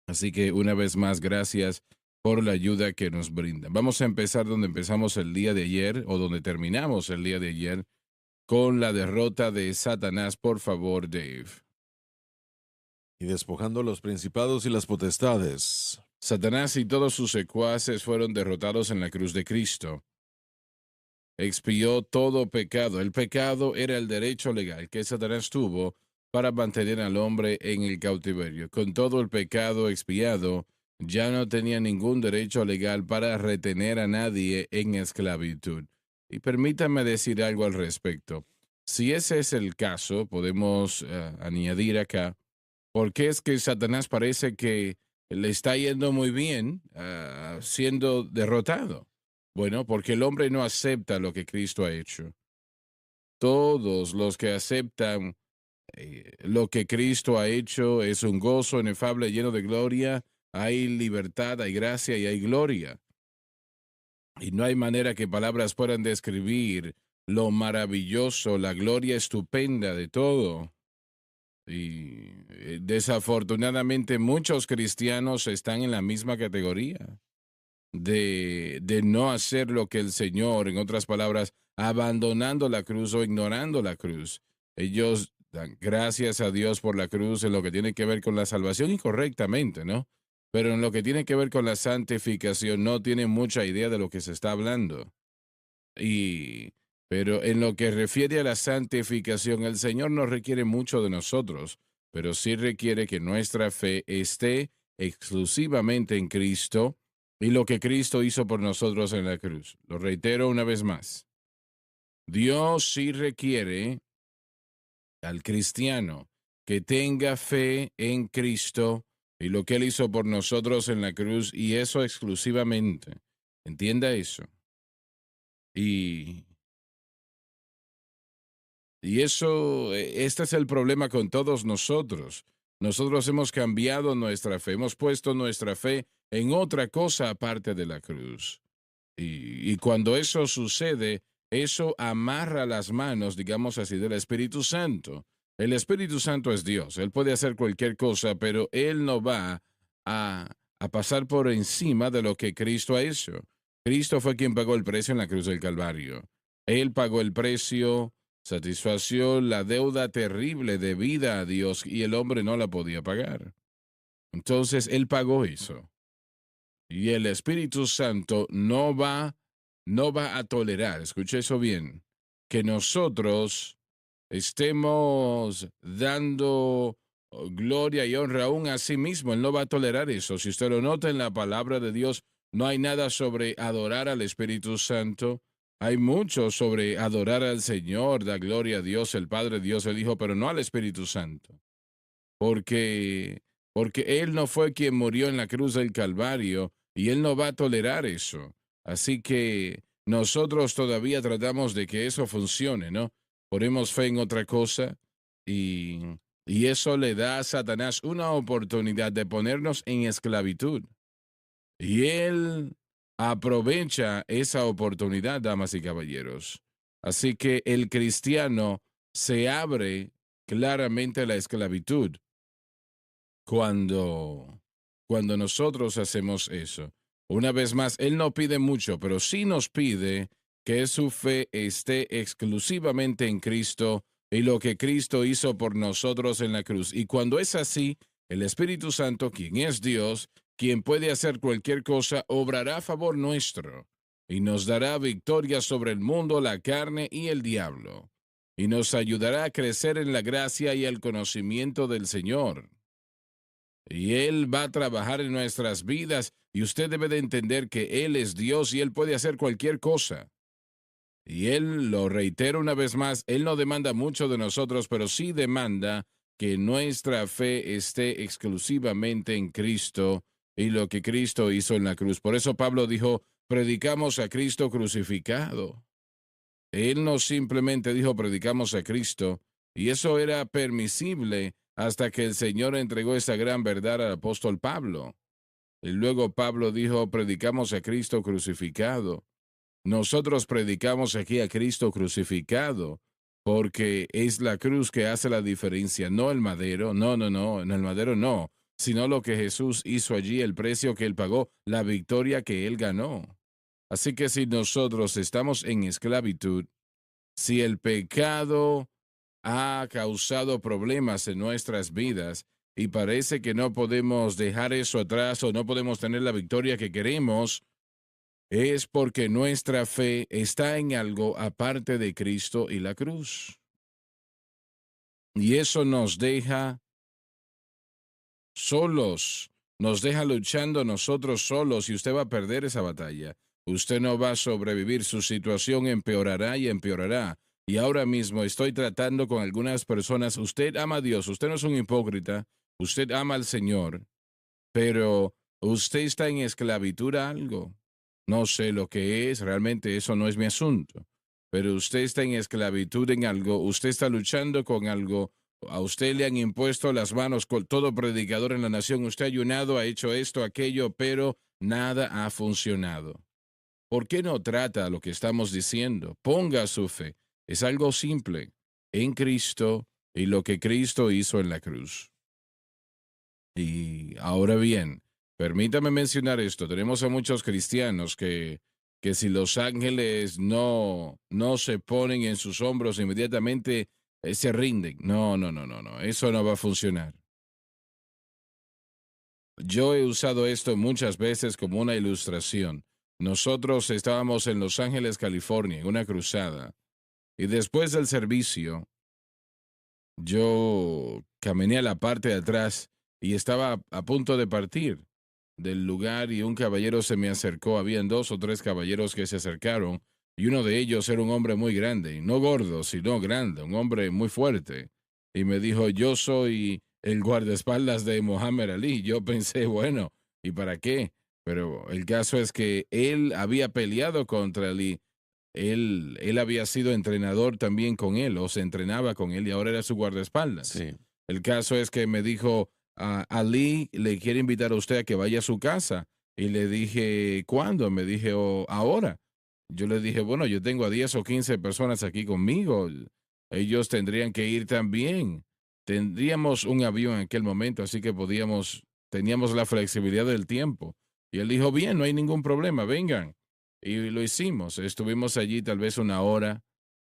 Así que una vez más, gracias por la ayuda que nos brindan. Vamos a empezar donde empezamos el día de ayer o donde terminamos el día de ayer con la derrota de Satanás. Por favor, Dave. Y despojando los principados y las potestades. Satanás y todos sus secuaces fueron derrotados en la cruz de Cristo. Expió todo pecado. El pecado era el derecho legal que Satanás tuvo para mantener al hombre en el cautiverio. Con todo el pecado expiado, ya no tenía ningún derecho legal para retener a nadie en esclavitud. Y permítame decir algo al respecto. Si ese es el caso, podemos añadir acá, ¿por qué es que Satanás parece que le está yendo muy bien siendo derrotado? Bueno, porque el hombre no acepta lo que Cristo ha hecho. Todos los que aceptan lo que Cristo ha hecho es un gozo inefable lleno de gloria. Hay libertad, hay gracia y hay gloria. Y no hay manera que palabras puedan describir lo maravilloso, la gloria estupenda de todo. Y desafortunadamente muchos cristianos están en la misma categoría de no hacer lo que el Señor, en otras palabras, abandonando la cruz o ignorando la cruz. Ellos dan gracias a Dios por la cruz en lo que tiene que ver con la salvación y correctamente, ¿no? Pero en lo que tiene que ver con la santificación no tienen mucha idea de lo que se está hablando. Y, pero en lo que refiere a la santificación, el Señor no requiere mucho de nosotros, pero sí requiere que nuestra fe esté exclusivamente en Cristo y lo que Cristo hizo por nosotros en la cruz. Lo reitero una vez más. Dios sí requiere al cristiano que tenga fe en Cristo y lo que Él hizo por nosotros en la cruz, y eso exclusivamente. Entienda eso. Y este es el problema con todos nosotros. Nosotros hemos cambiado nuestra fe, hemos puesto nuestra fe en otra cosa aparte de la cruz. Y cuando eso sucede, eso amarra las manos, digamos así, del Espíritu Santo. El Espíritu Santo es Dios, Él puede hacer cualquier cosa, pero Él no va a pasar por encima de lo que Cristo ha hecho. Cristo fue quien pagó el precio en la cruz del Calvario. Él pagó el precio, satisfació la deuda terrible de vida a Dios y el hombre no la podía pagar. Entonces, Él pagó eso. Y el Espíritu Santo no va a tolerar, escuche eso bien, que nosotros estemos dando gloria y honra aún a sí mismo. Él no va a tolerar eso. Si usted lo nota en la palabra de Dios, no hay nada sobre adorar al Espíritu Santo. Hay mucho sobre adorar al Señor, da gloria a Dios, el Padre, Dios, el Hijo, pero no al Espíritu Santo. Porque, porque Él no fue quien murió en la cruz del Calvario y Él no va a tolerar eso. Así que nosotros todavía tratamos de que eso funcione, ¿no? Ponemos fe en otra cosa y, y eso le da a Satanás una oportunidad de ponernos en esclavitud. Y Él aprovecha esa oportunidad, damas y caballeros. Así que el cristiano se abre claramente a la esclavitud cuando, cuando nosotros hacemos eso. Una vez más, Él no pide mucho, pero sí nos pide que su fe esté exclusivamente en Cristo y lo que Cristo hizo por nosotros en la cruz. Y cuando es así, el Espíritu Santo, quien es Dios, quien puede hacer cualquier cosa, obrará a favor nuestro y nos dará victoria sobre el mundo, la carne y el diablo, y nos ayudará a crecer en la gracia y el conocimiento del Señor. Y Él va a trabajar en nuestras vidas y usted debe de entender que Él es Dios y Él puede hacer cualquier cosa. Y Él, lo reitero una vez más, Él no demanda mucho de nosotros, pero sí demanda que nuestra fe esté exclusivamente en Cristo y lo que Cristo hizo en la cruz. Por eso Pablo dijo, predicamos a Cristo crucificado. Él no simplemente dijo predicamos a Cristo, y eso era permisible hasta que el Señor entregó esa gran verdad al apóstol Pablo. Y luego Pablo dijo predicamos a Cristo crucificado. Nosotros predicamos aquí a Cristo crucificado, porque es la cruz que hace la diferencia, no el madero, no, en el madero no. sino lo que Jesús hizo allí, el precio que él pagó, la victoria que él ganó. Así que si nosotros estamos en esclavitud, si el pecado ha causado problemas en nuestras vidas y parece que no podemos dejar eso atrás o no podemos tener la victoria que queremos, es porque nuestra fe está en algo aparte de Cristo y la cruz. Y eso nos deja solos, nos deja luchando nosotros solos y usted va a perder esa batalla. Usted no va a sobrevivir, su situación empeorará y empeorará. Y ahora mismo estoy tratando con algunas personas, usted ama a Dios, usted no es un hipócrita, usted ama al Señor, pero usted está en esclavitud a algo. No sé lo que es, realmente eso no es mi asunto, pero usted está en esclavitud en algo, usted está luchando con algo, a usted le han impuesto las manos con todo predicador en la nación, usted ha ayunado, ha hecho esto, aquello, pero nada ha funcionado. ¿Por qué no trata lo que estamos diciendo? Ponga su fe. Es algo simple, en Cristo y lo que Cristo hizo en la cruz. Y ahora bien, permítame mencionar esto. Tenemos a muchos cristianos que si los ángeles no se ponen en sus hombros inmediatamente, se rinden. No, no, no, no, no. Eso no va a funcionar. Yo he usado esto muchas veces como una ilustración. Nosotros estábamos en Los Ángeles, California, en una cruzada. Y después del servicio, yo caminé a la parte de atrás y estaba a punto de partir del lugar y un caballero se me acercó. Habían dos o tres caballeros que se acercaron y uno de ellos era un hombre muy grande, y no gordo, sino grande, un hombre muy fuerte. Y me dijo, yo soy el guardaespaldas de Mohammed Ali. Yo pensé, bueno, ¿y para qué? Pero el caso es que él había peleado contra Ali. Él había sido entrenador también con él, o se entrenaba con él, y ahora era su guardaespaldas. Sí. El caso es que me dijo, Ali le quiere invitar a usted a que vaya a su casa. Y le dije, ¿cuándo? Me dije, "Oh, ahora. Yo le dije, bueno, yo tengo a 10 o 15 personas aquí conmigo. Ellos tendrían que ir también. Tendríamos un avión en aquel momento, así que teníamos la flexibilidad del tiempo. Y él dijo, bien, no hay ningún problema, vengan. Y lo hicimos. Estuvimos allí tal vez una hora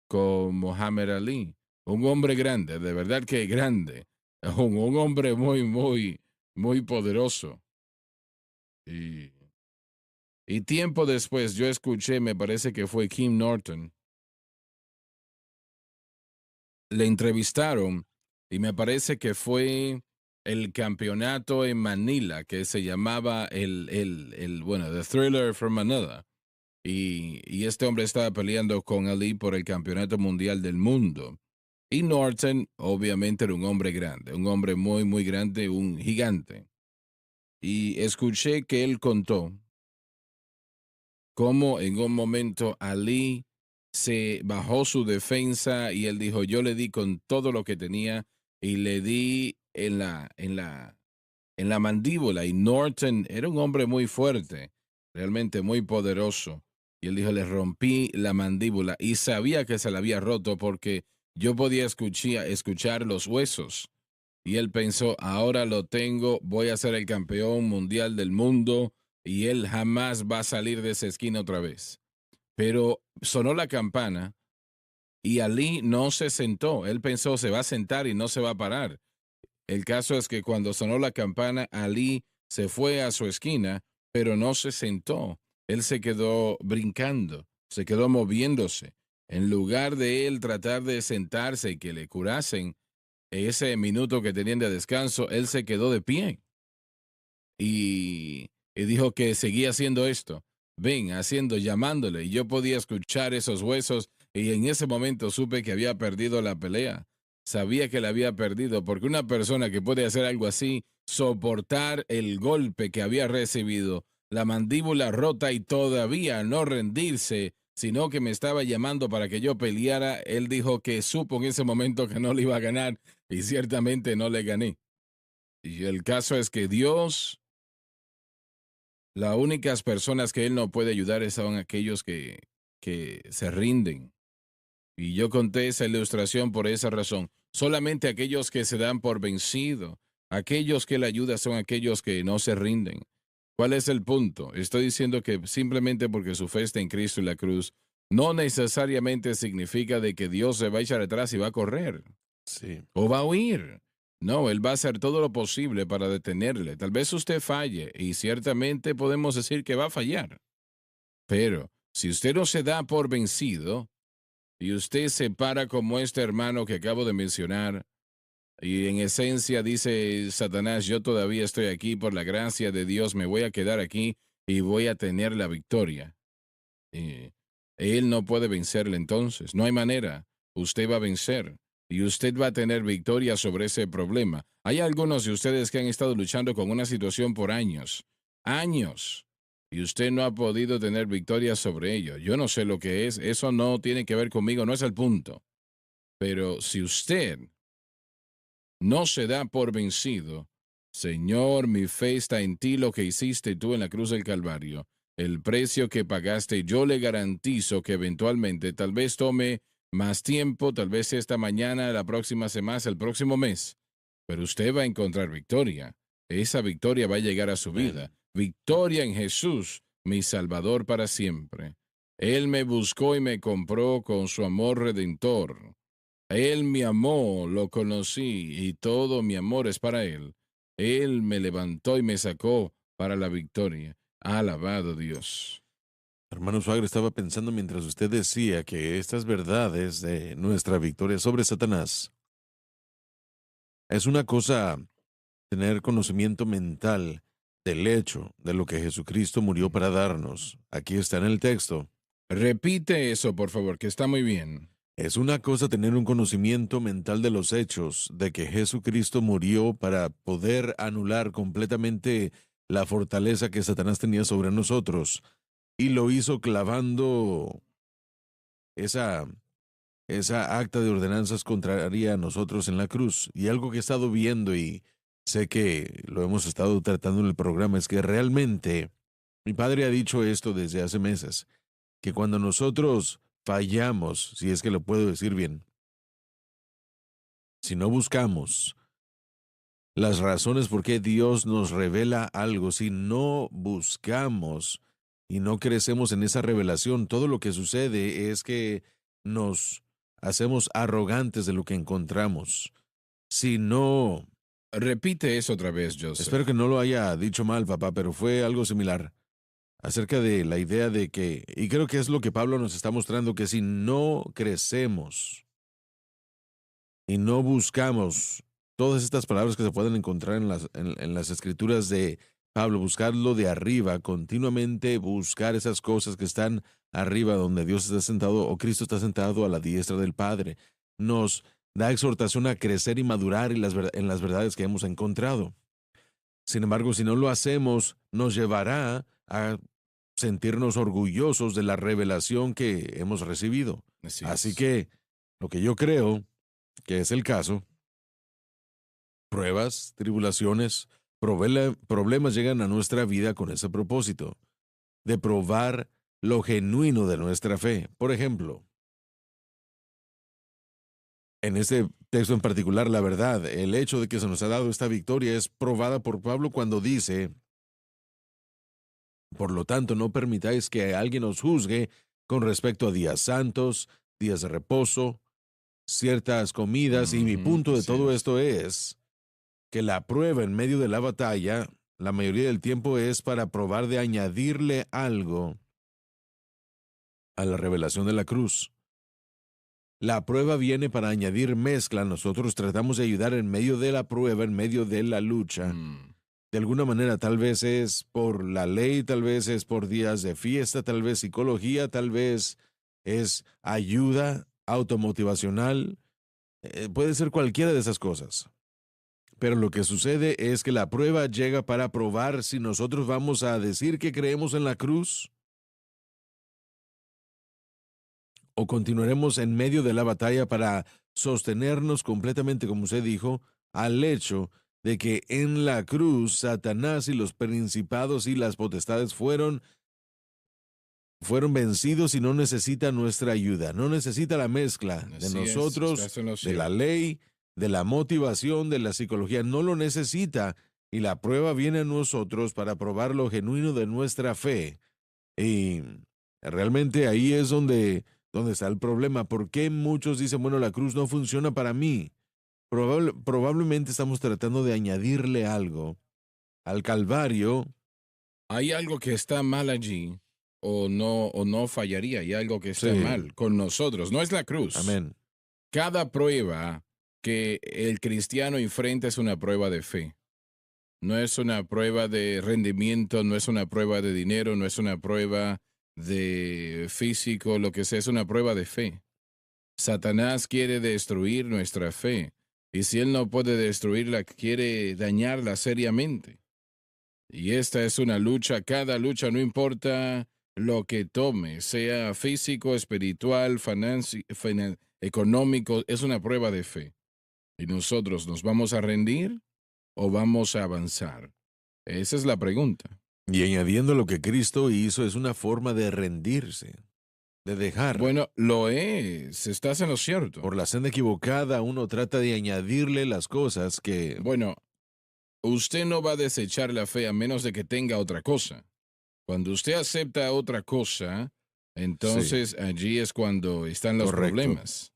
con Mohammed Ali, un hombre grande, de verdad que grande, un hombre muy, muy, muy poderoso. Y, y tiempo después yo escuché, me parece que fue Kim Norton, le entrevistaron y me parece que fue el campeonato en Manila, que se llamaba bueno, The Thriller from Manila. Y este hombre estaba peleando con Ali por el campeonato mundial del mundo. Y Norton, obviamente, era un hombre grande, un hombre muy, muy grande, un gigante. Y escuché que él contó cómo en un momento Ali se bajó su defensa y él dijo, yo le di con todo lo que tenía y le di en la mandíbula. Y Norton era un hombre muy fuerte, realmente muy poderoso. Y él dijo, le rompí la mandíbula y sabía que se la había roto porque yo podía escuchar los huesos. Y él pensó, ahora lo tengo, voy a ser el campeón mundial del mundo y él jamás va a salir de esa esquina otra vez. Pero sonó la campana y Ali no se sentó. Él pensó, se va a sentar y no se va a parar. El caso es que cuando sonó la campana, Ali se fue a su esquina, pero no se sentó. Él se quedó brincando, se quedó moviéndose. En lugar de él tratar de sentarse y que le curasen ese minuto que tenían de descanso, él se quedó de pie y dijo que seguía haciendo esto. Ven, haciendo, llamándole. Y yo podía escuchar esos huesos y en ese momento supe que había perdido la pelea. Sabía que la había perdido porque una persona que puede hacer algo así, soportar el golpe que había recibido, la mandíbula rota y todavía no rendirse, sino que me estaba llamando para que yo peleara, él dijo que supo en ese momento que no le iba a ganar y ciertamente no le gané. Y el caso es que Dios, las únicas personas que Él no puede ayudar son aquellos que se rinden. Y yo conté esa ilustración por esa razón. Solamente aquellos que se dan por vencido, Aquellos que él ayuda son aquellos que no se rinden. ¿Cuál es el punto? Estoy diciendo que simplemente porque su fe está en Cristo y la cruz, no necesariamente significa de que Dios se va a echar atrás y va a correr Sí. o va a huir. No, Él va a hacer todo lo posible para detenerle. Tal vez usted falle y ciertamente podemos decir que va a fallar. Pero si usted no se da por vencido y usted se para como este hermano que acabo de mencionar, y en esencia dice Satanás, yo todavía estoy aquí por la gracia de Dios, me voy a quedar aquí y voy a tener la victoria. Él no puede vencerle entonces, no hay manera. Usted va a vencer y usted va a tener victoria sobre ese problema. Hay algunos de ustedes que han estado luchando con una situación por años, años, y usted no ha podido tener victoria sobre ello. Yo no sé lo que es, eso no tiene que ver conmigo, no es el punto. Pero si usted no se da por vencido, Señor, mi fe está en ti, lo que hiciste tú en la cruz del Calvario. El precio que pagaste, yo le garantizo que eventualmente tal vez tome más tiempo, tal vez esta mañana, la próxima semana, el próximo mes, pero usted va a encontrar victoria. Esa victoria va a llegar a su vida. Amén. Victoria en Jesús, mi Salvador para siempre. Él me buscó y me compró con su amor redentor. Él me amó, lo conocí y todo mi amor es para Él. Él me levantó y me sacó para la victoria. Alabado Dios. Hermano Suagre, estaba pensando mientras usted decía que estas verdades de nuestra victoria sobre Satanás es una cosa tener conocimiento mental del hecho de lo que Jesucristo murió para darnos. Aquí está en el texto. Repite eso, por favor, que está muy bien. Es una cosa tener un conocimiento mental de los hechos, de que Jesucristo murió para poder anular completamente la fortaleza que Satanás tenía sobre nosotros, y lo hizo clavando esa, esa acta de ordenanzas contraria a nosotros en la cruz. Y algo que he estado viendo y sé que lo hemos estado tratando en el programa es que realmente mi padre ha dicho esto desde hace meses, que cuando nosotros fallamos, si es que lo puedo decir bien, si no buscamos las razones por qué Dios nos revela algo, si no buscamos y no crecemos en esa revelación, todo lo que sucede es que nos hacemos arrogantes de lo que encontramos. Si no, Repite eso otra vez, espero Joseph. que no lo haya dicho mal, papá, pero fue algo similar acerca de la idea de que, y creo que es lo que Pablo nos está mostrando, que si no crecemos y no buscamos todas estas palabras que se pueden encontrar en las escrituras de Pablo, buscarlo de arriba, continuamente buscar esas cosas que están arriba donde Dios está sentado o Cristo está sentado a la diestra del Padre, nos da exhortación a crecer y madurar en las verdades que hemos encontrado. Sin embargo, si no lo hacemos, nos llevará a sentirnos orgullosos de la revelación que hemos recibido. Así Así es. que lo que yo creo que es el caso, pruebas, tribulaciones, problemas llegan a nuestra vida con ese propósito, de probar lo genuino de nuestra fe. Por ejemplo, en este texto en particular, la verdad, el hecho de que se nos ha dado esta victoria es probada por Pablo cuando dice, por lo tanto, no permitáis que alguien os juzgue con respecto a días santos, días de reposo, ciertas comidas, y mi Ujú, punto de así todo es. esto es que la prueba en medio de la batalla, la mayoría del tiempo es para probar de añadirle algo a la revelación de la cruz. La prueba viene para añadir mezcla. Nosotros tratamos de ayudar en medio de la prueba, en medio de la lucha. Mm, De alguna manera, tal vez es por la ley, tal vez es por días de fiesta, tal vez psicología, tal vez es ayuda automotivacional. Puede ser cualquiera de esas cosas. Pero lo que sucede es que la prueba llega para probar si nosotros vamos a decir que creemos en la cruz o continuaremos en medio de la batalla para sostenernos completamente, como usted dijo, al hecho de que en la cruz Satanás y los principados y las potestades fueron vencidos y no necesita nuestra ayuda, no necesita la mezcla de así es, nosotros, estás en lo de la cierto. ley de la motivación, de la psicología. No lo necesita. Y la prueba viene a nosotros para probar lo genuino de nuestra fe. Y realmente ahí es donde está el problema. ¿Por qué muchos dicen, bueno, la cruz no funciona para mí? Probablemente estamos tratando de añadirle algo al Calvario. Hay algo que está mal allí, o no fallaría, hay algo que está Sí, mal con nosotros. No es la cruz. amén. Cada prueba que el cristiano enfrenta es una prueba de fe. No es una prueba de rendimiento, no es una prueba de dinero, no es una prueba de físico, lo que sea, es una prueba de fe. Satanás quiere destruir nuestra fe, y si él no puede destruirla, quiere dañarla seriamente. Y esta es una lucha, cada lucha, no importa lo que tome, sea físico, espiritual, económico, es una prueba de fe. ¿Y nosotros nos vamos a rendir o vamos a avanzar? Esa es la pregunta. Y añadiendo lo que Cristo hizo es una forma de rendirse, de dejar. Bueno, lo es, estás en lo cierto. Por la senda equivocada uno trata de añadirle las cosas que... Bueno, usted no va a desechar la fe a menos de que tenga otra cosa. Cuando usted acepta otra cosa, Sí, entonces allí es cuando están los correcto. problemas.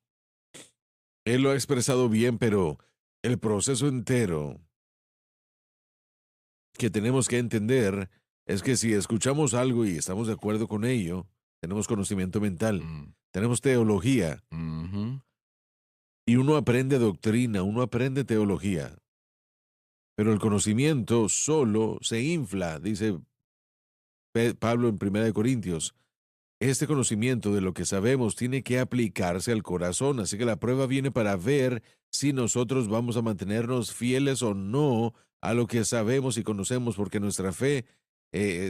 Él lo ha expresado bien, pero el proceso entero que tenemos que entender es que si escuchamos algo y estamos de acuerdo con ello, tenemos conocimiento mental, Mm, tenemos teología, ujú. y uno aprende doctrina, uno aprende teología, pero el conocimiento solo se infla, dice Pablo en Primera de Corintios. Este conocimiento de lo que sabemos tiene que aplicarse al corazón, así que la prueba viene para ver si nosotros vamos a mantenernos fieles o no a lo que sabemos y conocemos, porque nuestra fe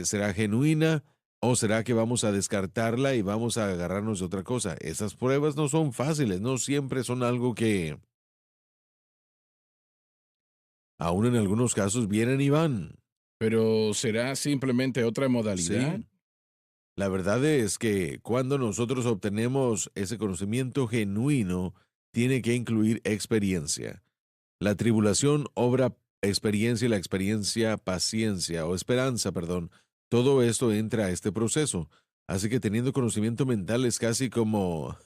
será genuina o será que vamos a descartarla y vamos a agarrarnos de otra cosa. Esas pruebas no son fáciles, no siempre son algo que, aún en algunos casos, vienen y van. Pero ¿será simplemente otra modalidad? Sí, la verdad es que cuando nosotros obtenemos ese conocimiento genuino, tiene que incluir experiencia. La tribulación obra experiencia y la experiencia paciencia o esperanza, perdón. Todo esto entra a este proceso. Así que teniendo conocimiento mental es casi como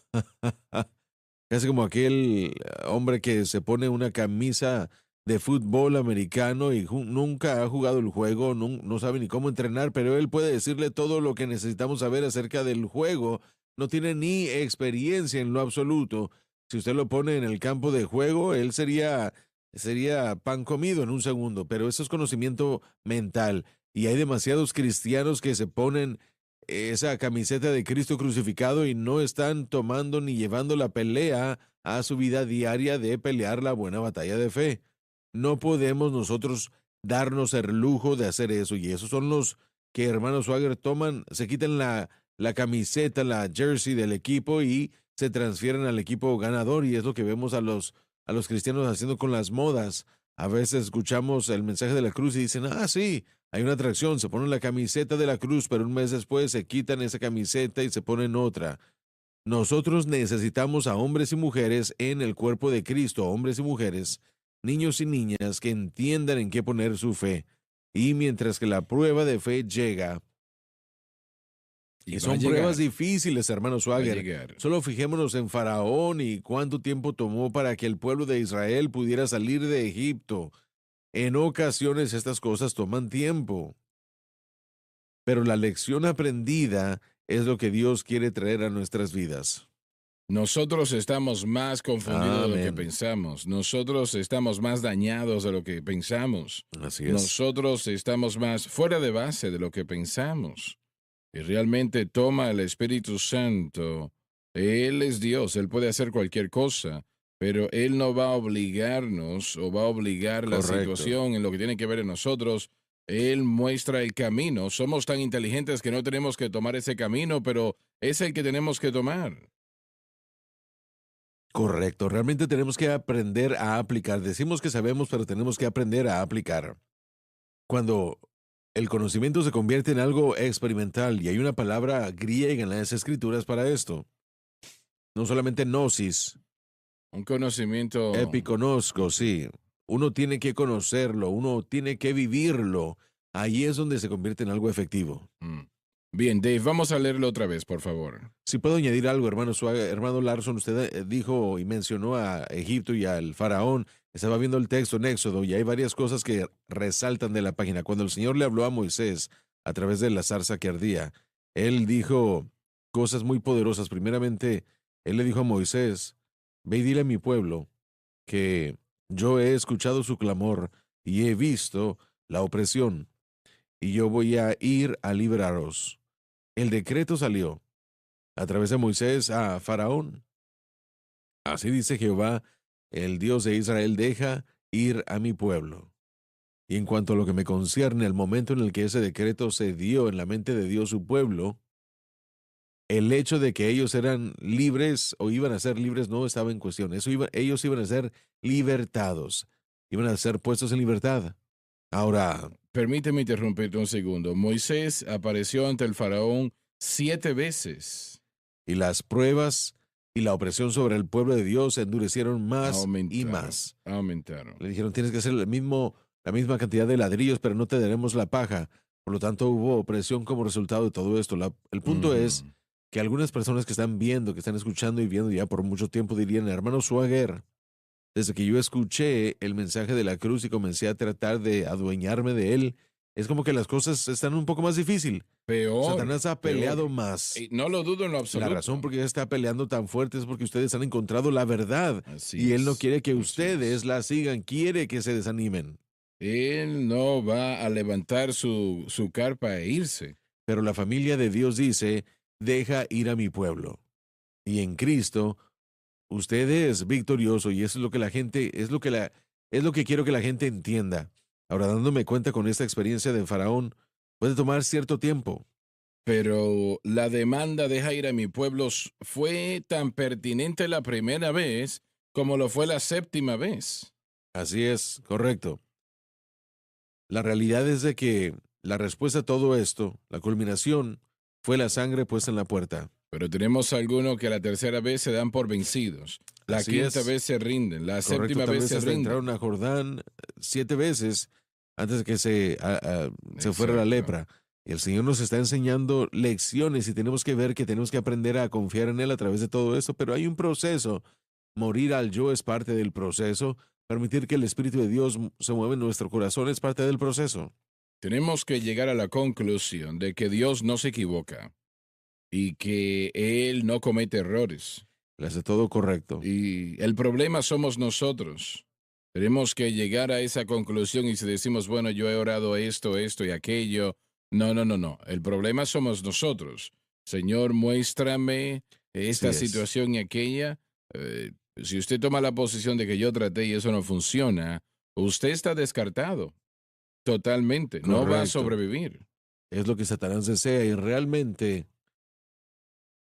casi como aquel hombre que se pone una camisa de fútbol americano y nunca ha jugado el juego, no sabe ni cómo entrenar, pero él puede decirle todo lo que necesitamos saber acerca del juego. No tiene ni experiencia en lo absoluto. Si usted lo pone en el campo de juego, él sería pan comido en un segundo, pero eso es conocimiento mental. Y hay demasiados cristianos que se ponen esa camiseta de Cristo crucificado y no están tomando ni llevando la pelea a su vida diaria de pelear la buena batalla de fe. No podemos nosotros darnos el lujo de hacer eso, y esos son los que, hermano Swagger, toman, se quitan la camiseta, la jersey del equipo y se transfieren al equipo ganador, y es lo que vemos a los cristianos haciendo con las modas. A veces escuchamos el mensaje de la cruz y dicen, ah, sí, hay una atracción, se ponen la camiseta de la cruz, pero un mes después se quitan esa camiseta y se ponen otra. Nosotros necesitamos a hombres y mujeres en el cuerpo de Cristo, hombres y mujeres, niños y niñas que entiendan en qué poner su fe. Y mientras que la prueba de fe llega, Y y va a son pruebas llegar, difíciles, hermano va a Swagger, llegar. solo fijémonos en Faraón y cuánto tiempo tomó para que el pueblo de Israel pudiera salir de Egipto. En ocasiones estas cosas toman tiempo, pero la lección aprendida es lo que Dios quiere traer a nuestras vidas. Nosotros estamos más confundidos de lo que Amén. pensamos. Nosotros estamos más dañados de lo que pensamos. Así es. Nosotros estamos más fuera de base de lo que pensamos. Y realmente toma el Espíritu Santo. Él es Dios, Él puede hacer cualquier cosa, pero Él no va a obligarnos o va a obligar la Correcto. situación en lo que tiene que ver en nosotros. Él muestra el camino. Somos tan inteligentes que no tenemos que tomar ese camino, pero es el que tenemos que tomar. Correcto. Realmente tenemos que aprender a aplicar. Decimos que sabemos, pero tenemos que aprender a aplicar. Cuando el conocimiento se convierte en algo experimental, y hay una palabra griega en las escrituras para esto, no solamente gnosis, Un conocimiento. Epiconozco, sí. Uno tiene que conocerlo, uno tiene que vivirlo. Ahí es donde se convierte en algo efectivo. Mm. Bien, Dave, vamos a leerlo otra vez, por favor. Si puedo añadir algo, hermano Suárez, hermano Larson, usted dijo y mencionó a Egipto y al faraón. Estaba viendo el texto en Éxodo y hay varias cosas que resaltan de la página. Cuando el Señor le habló a Moisés a través de la zarza que ardía, él dijo cosas muy poderosas. Primeramente, él le dijo a Moisés, ve y dile a mi pueblo que yo he escuchado su clamor y he visto la opresión, y yo voy a ir a liberaros. El decreto salió a través de Moisés a Faraón. Así dice Jehová, el Dios de Israel, deja ir a mi pueblo. Y en cuanto a lo que me concierne, el momento en el que ese decreto se dio en la mente de Dios su pueblo, el hecho de que ellos eran libres o iban a ser libres no estaba en cuestión. Ellos iban a ser libertados, iban a ser puestos en libertad. Ahora, Permíteme interrumpirte un segundo. Moisés apareció ante el faraón 7 veces. y las pruebas y la opresión sobre el pueblo de Dios se endurecieron más y Aumentaron, más. aumentaron. Le dijeron, tienes que hacer la misma cantidad de ladrillos, pero no te daremos la paja. Por lo tanto, hubo opresión como resultado de todo esto. El punto es Ujú. que algunas personas que están viendo, que están escuchando y viendo ya por mucho tiempo dirían, hermano Swagger, desde que yo escuché el mensaje de la cruz y comencé a tratar de adueñarme de él, es como que las cosas están un poco más difícil. Peor, Satanás ha peleado peor. más. Y no lo dudo en lo La razón absoluto. por qué él está peleando tan fuerte es porque ustedes han encontrado la verdad Así y él no es, quiere que así ustedes es. la sigan, quiere que se desanimen. Él no va a levantar su carpa e irse. Pero la familia de Dios dice, deja ir a mi pueblo. Y en Cristo, usted es victorioso y eso es lo que la gente, es lo que quiero que la gente entienda. Ahora, dándome cuenta con esta experiencia de Faraón, puede tomar cierto tiempo. Pero la demanda deja ir a mi pueblo fue tan pertinente la primera vez como lo fue la séptima vez. Así es, correcto. La realidad es de que la respuesta a todo esto, la culminación, fue la sangre puesta en la puerta. Pero tenemos algunos que la tercera vez se dan por vencidos. La Así quinta es, vez se rinden. La correcto. séptima Tal vez vez se hasta entraron rinden. a Jordán 7 veces antes de que se fuera la Exacto. lepra. Y el Señor nos está enseñando lecciones y tenemos que ver que tenemos que aprender a confiar en Él a través de todo esto. Pero hay un proceso. Morir al yo es parte del proceso. Permitir que el Espíritu de Dios se mueva en nuestro corazón es parte del proceso. Tenemos que llegar a la conclusión de que Dios no se equivoca y que Él no comete errores. Le hace todo correcto. Y el problema somos nosotros. Tenemos que llegar a esa conclusión y si decimos, bueno, yo he orado esto, esto y aquello. No, no, no, no. El problema somos nosotros. Señor, muéstrame Así esta es. situación y aquella. Si usted toma la posición de que yo traté y eso no funciona, usted está descartado. Totalmente. No va a Correcto. sobrevivir. Es lo que Satanás desea y realmente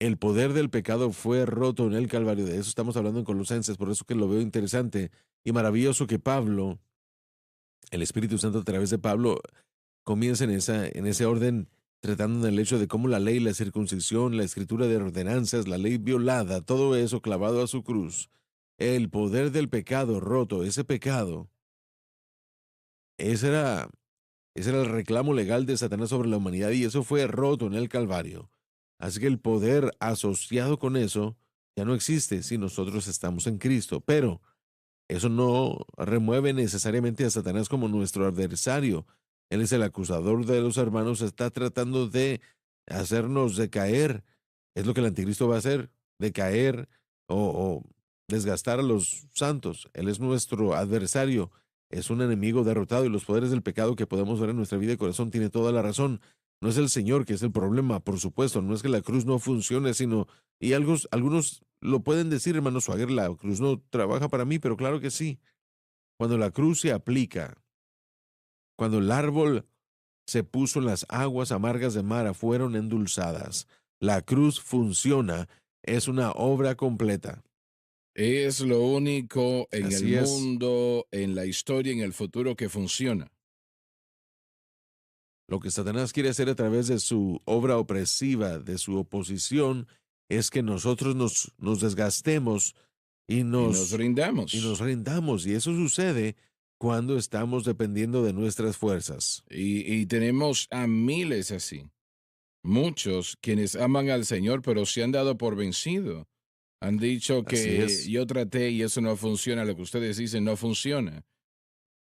el poder del pecado fue roto en el Calvario. De eso estamos hablando en Colosenses, por eso que lo veo interesante y maravilloso que Pablo, el Espíritu Santo a través de Pablo, comienza en ese orden tratando del hecho de cómo la ley, la circuncisión, la escritura de ordenanzas, la ley violada, todo eso clavado a su cruz. El poder del pecado roto, ese pecado, ese era, ese era el reclamo legal de Satanás sobre la humanidad y eso fue roto en el Calvario. Así que el poder asociado con eso ya no existe si nosotros estamos en Cristo. Pero eso no remueve necesariamente a Satanás como nuestro adversario. Él es el acusador de los hermanos, está tratando de hacernos decaer. Es lo que el anticristo va a hacer, decaer o desgastar a los santos. Él es nuestro adversario, es un enemigo derrotado y los poderes del pecado que podemos ver en nuestra vida y corazón tiene toda la razón. No es el Señor que es el problema, por supuesto, no es que la cruz no funcione, sino, y algunos lo pueden decir, hermano Swagger, la cruz no trabaja para mí, pero claro que sí. Cuando la cruz se aplica, cuando el árbol se puso en las aguas amargas de Mara, fueron endulzadas. La cruz funciona, es una obra completa. Es lo único en el Así es. mundo, en la historia, en el futuro que funciona. Lo que Satanás quiere hacer a través de su obra opresiva, de su oposición, es que nosotros nos desgastemos y y nos nos, y nos rindamos. rindamos. Y eso sucede cuando estamos dependiendo de nuestras fuerzas. Y tenemos a miles así, muchos quienes aman al Señor, pero se han dado por vencido. Han dicho Así que es. yo traté y eso no funciona, lo que ustedes dicen no funciona.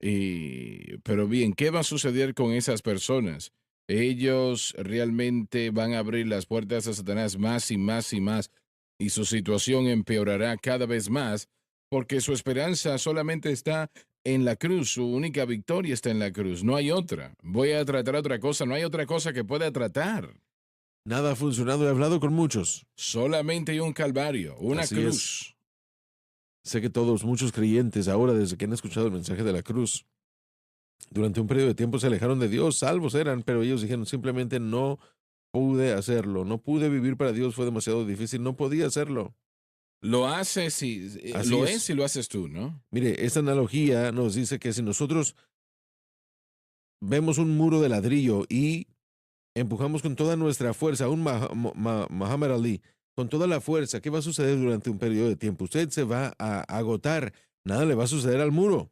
Pero bien, ¿qué va a suceder con esas personas? Ellos realmente van a abrir las puertas a Satanás más y más y más, y su situación empeorará cada vez más, porque su esperanza solamente está en la cruz, su única victoria está en la cruz, no hay otra. Voy a tratar otra cosa, no hay otra cosa que pueda tratar. Nada ha funcionado. He hablado con muchos. Solamente hay un calvario, una Así es. cruz. Sé que todos, muchos creyentes, ahora desde que han escuchado el mensaje de la cruz, durante un periodo de tiempo se alejaron de Dios, salvos eran, pero ellos dijeron simplemente no pude hacerlo, no pude vivir para Dios, fue demasiado difícil, no podía hacerlo. Lo haces si Así lo es es. si lo haces tú, ¿no? Mire, esta analogía nos dice que si nosotros vemos un muro de ladrillo y empujamos con toda nuestra fuerza a un Muhammad Ali, con toda la fuerza, ¿qué va a suceder durante un periodo de tiempo? Usted se va a agotar, nada le va a suceder al muro.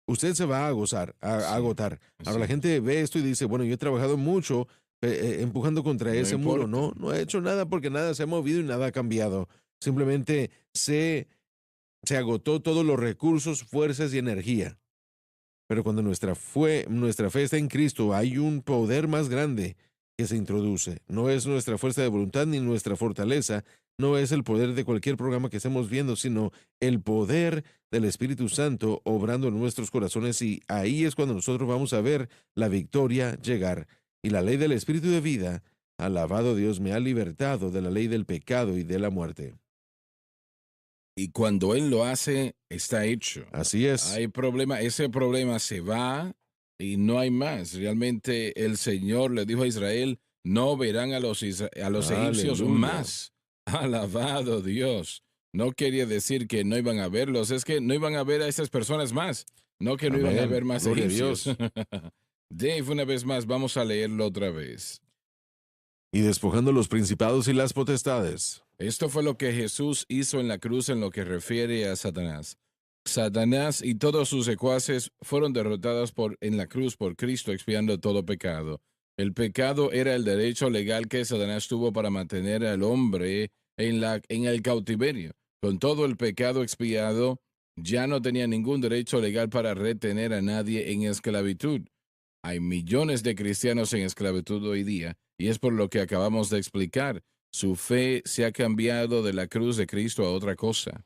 Usted se va a gozar, a Sí, agotar. Ahora así la es. gente ve esto y dice, bueno, yo he trabajado mucho empujando contra No ese muro. importa. No, no he hecho nada porque nada se ha movido y nada ha cambiado. Simplemente se agotó todos los recursos, fuerzas y energía. Pero cuando nuestra fe está en Cristo, hay un poder más grande que se introduce. No es nuestra fuerza de voluntad ni nuestra fortaleza, no es el poder de cualquier programa que estemos viendo, sino el poder del Espíritu Santo obrando en nuestros corazones y ahí es cuando nosotros vamos a ver la victoria llegar. Y la ley del Espíritu de vida, alabado Dios, me ha libertado de la ley del pecado y de la muerte. Y cuando Él lo hace, está hecho. Así es. Hay problema, ese problema se va y no hay más. Realmente el Señor le dijo a Israel, no verán a a los egipcios Aleluya. más. Alabado Dios. No quería decir que no iban a verlos, es que no iban a ver a esas personas más, no que no iban a ver Amén. más Gloria a egipcios. Dios. Dave, una vez más, vamos a leerlo otra vez. Y despojando los principados y las potestades. Esto fue lo que Jesús hizo en la cruz en lo que refiere a Satanás. Satanás y todos sus secuaces fueron derrotados en la cruz por Cristo expiando todo pecado. El pecado era el derecho legal que Satanás tuvo para mantener al hombre en el cautiverio. Con todo el pecado expiado, ya no tenía ningún derecho legal para retener a nadie en esclavitud. Hay millones de cristianos en esclavitud hoy día, y es por lo que acabamos de explicar. Su fe se ha cambiado de la cruz de Cristo a otra cosa.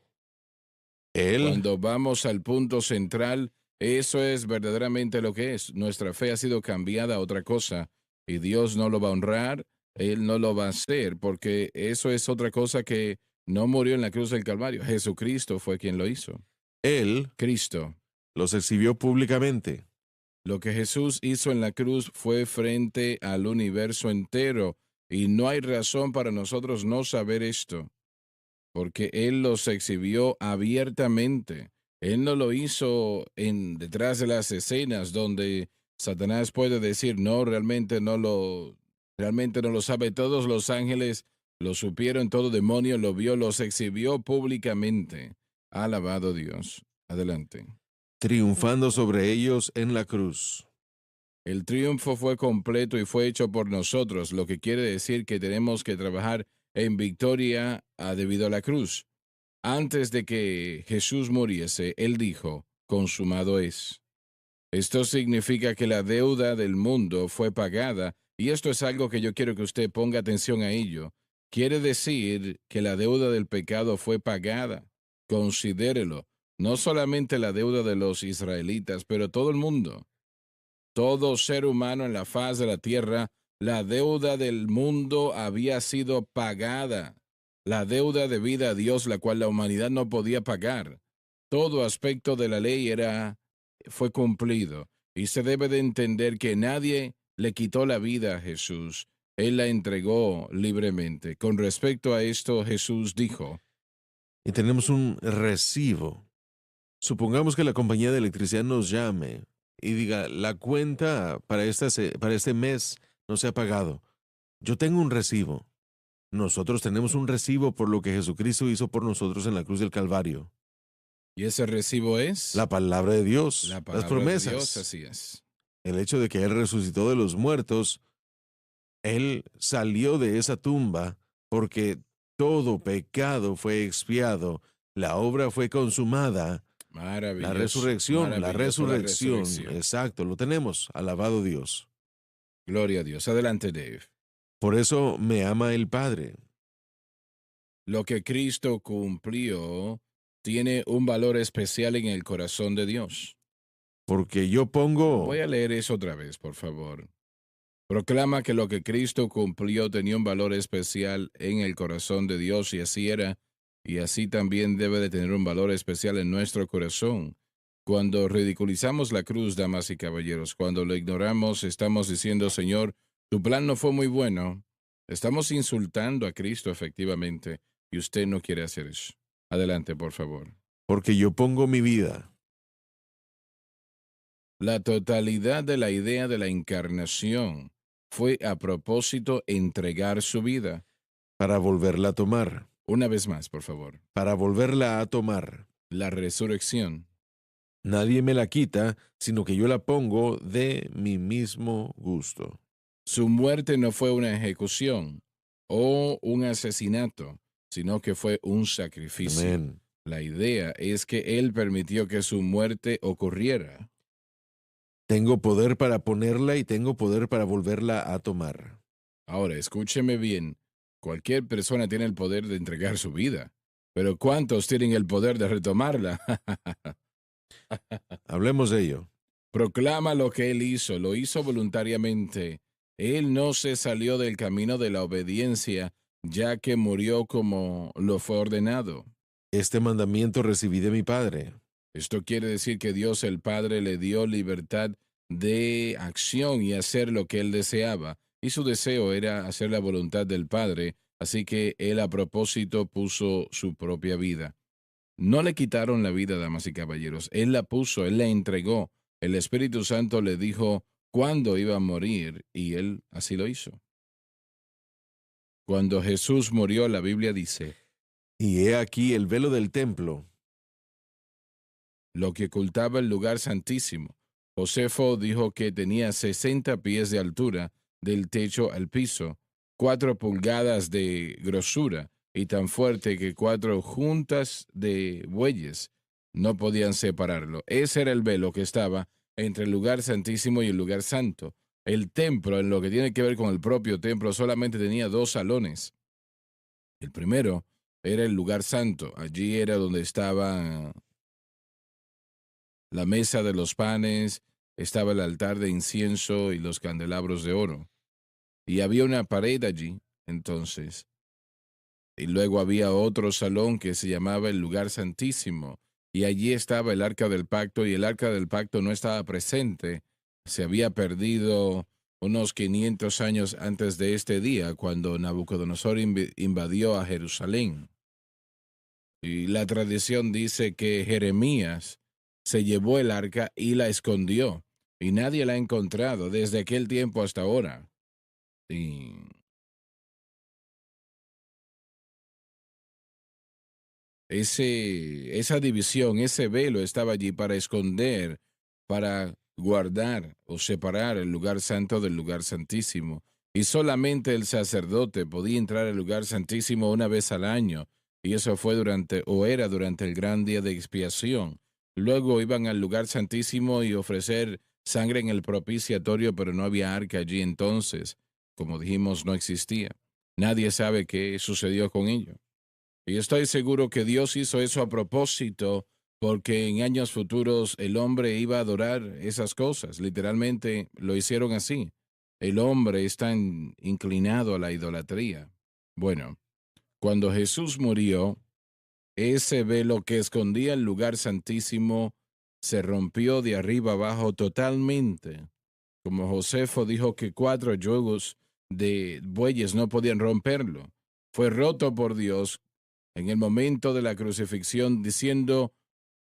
Él, Cuando vamos al punto central, eso es verdaderamente lo que es. Nuestra fe ha sido cambiada a otra cosa y Dios no lo va a honrar, Él no lo va a hacer, porque eso es otra cosa que no murió en la cruz del Calvario. Jesucristo fue quien lo hizo. él Cristo. los exhibió públicamente. Lo que Jesús hizo en la cruz fue frente al universo entero y no hay razón para nosotros no saber esto, porque Él los exhibió abiertamente. Él no lo hizo detrás de las escenas donde Satanás puede decir, no, realmente no lo sabe. Todos los ángeles lo supieron, todo demonio lo vio, los exhibió públicamente. Alabado Dios. Adelante. Triunfando sobre ellos en la cruz. El triunfo fue completo y fue hecho por nosotros, lo que quiere decir que tenemos que trabajar en victoria debido a la cruz. Antes de que Jesús muriese, Él dijo, consumado es. Esto significa que la deuda del mundo fue pagada, y esto es algo que yo quiero que usted ponga atención a ello. Quiere decir que la deuda del pecado fue pagada. Considérelo. No solamente la deuda de los israelitas, pero todo el mundo. Todo ser humano en la faz de la tierra, la deuda del mundo había sido pagada. La deuda debida a Dios, la cual la humanidad no podía pagar. Todo aspecto de la ley fue cumplido. Y se debe de entender que nadie le quitó la vida a Jesús. Él la entregó libremente. Con respecto a esto, Jesús dijo, Y tenemos un recibo. Supongamos que la compañía de electricidad nos llame y diga, la cuenta para, para este mes no se ha pagado. Yo tengo un recibo. Nosotros tenemos un recibo por lo que Jesucristo hizo por nosotros en la cruz del Calvario. ¿Y ese recibo es? La palabra de Dios, La las palabra de Dios, promesas, así es. el hecho de que Él resucitó de los muertos. Él salió de esa tumba porque todo pecado fue expiado, la obra fue consumada, Maravilloso, la maravilloso la resurrección, resurrección. exacto, lo tenemos, alabado Dios. Gloria a Dios. Adelante, Dave. Por eso me ama el Padre, Lo que Cristo cumplió tiene un valor especial en el corazón de Dios. porque yo pongo, Voy a leer eso otra vez, por favor. Proclama que lo que Cristo cumplió tenía un valor especial en el corazón de Dios y así era, y así también debe de tener un valor especial en nuestro corazón. Cuando ridiculizamos la cruz, damas y caballeros, cuando lo ignoramos, estamos diciendo, Señor, tu plan no fue muy bueno. Estamos insultando a Cristo efectivamente, y usted no quiere hacer eso. Adelante, por favor. porque yo pongo mi vida. La totalidad de la idea de la encarnación fue a propósito entregar su vida. Para volverla a tomar, Una vez más, por favor. para volverla a tomar. La resurrección. Nadie me la quita, sino que yo la pongo de mi mismo gusto. Su muerte no fue una ejecución o un asesinato, sino que fue un sacrificio. Amén. La idea es que Él permitió que su muerte ocurriera. Tengo poder para ponerla y tengo poder para volverla a tomar. Ahora, escúcheme bien. Cualquier persona tiene el poder de entregar su vida, pero ¿cuántos tienen el poder de retomarla? Hablemos de ello. Proclama lo que Él hizo, lo hizo voluntariamente. Él no se salió del camino de la obediencia, ya que murió como lo fue ordenado. Este mandamiento recibí de mi Padre. Esto quiere decir que Dios el Padre le dio libertad de acción y hacer lo que Él deseaba, y su deseo era hacer la voluntad del Padre, así que Él a propósito puso su propia vida. No le quitaron la vida, damas y caballeros. Él la puso, Él la entregó. El Espíritu Santo le dijo cuándo iba a morir y Él así lo hizo. Cuando Jesús murió, la Biblia dice, Y he aquí el velo del templo. lo que ocultaba el lugar santísimo. Josefo dijo que tenía 60 pies de altura del techo al piso, 4 pulgadas de grosura y tan fuerte que 4 juntas de bueyes no podían separarlo. Ese era el velo que estaba entre el lugar santísimo y el lugar santo. El templo, en lo que tiene que ver con el propio templo, solamente tenía 2 salones. El primero era el lugar santo. Allí era donde estaba la mesa de los panes, estaba el altar de incienso y los candelabros de oro. Y había una pared allí, entonces. Y luego había otro salón que se llamaba el lugar santísimo. Y allí estaba el arca del pacto y el arca del pacto no estaba presente. Se había perdido unos 500 años antes de este día, cuando Nabucodonosor invadió a Jerusalén. Y la tradición dice que Jeremías se llevó el arca y la escondió, y nadie la ha encontrado desde aquel tiempo hasta ahora. Y esa división, ese velo estaba allí para esconder, para guardar o separar el lugar santo del lugar santísimo. Y solamente el sacerdote podía entrar al lugar santísimo una vez al año, y eso fue durante, o era durante el gran día de expiación. Luego iban al lugar santísimo y ofrecer sangre en el propiciatorio, pero no había arca allí entonces. Como dijimos, no existía. Nadie sabe qué sucedió con ello. Y estoy seguro que Dios hizo eso a propósito, porque en años futuros el hombre iba a adorar esas cosas. Literalmente lo hicieron así. El hombre es tan inclinado a la idolatría. Bueno, cuando Jesús murió, ese velo que escondía el lugar santísimo se rompió de arriba abajo totalmente. Como Josefo dijo que 4 yugos de bueyes no podían romperlo. Fue roto por Dios en el momento de la crucifixión, diciendo,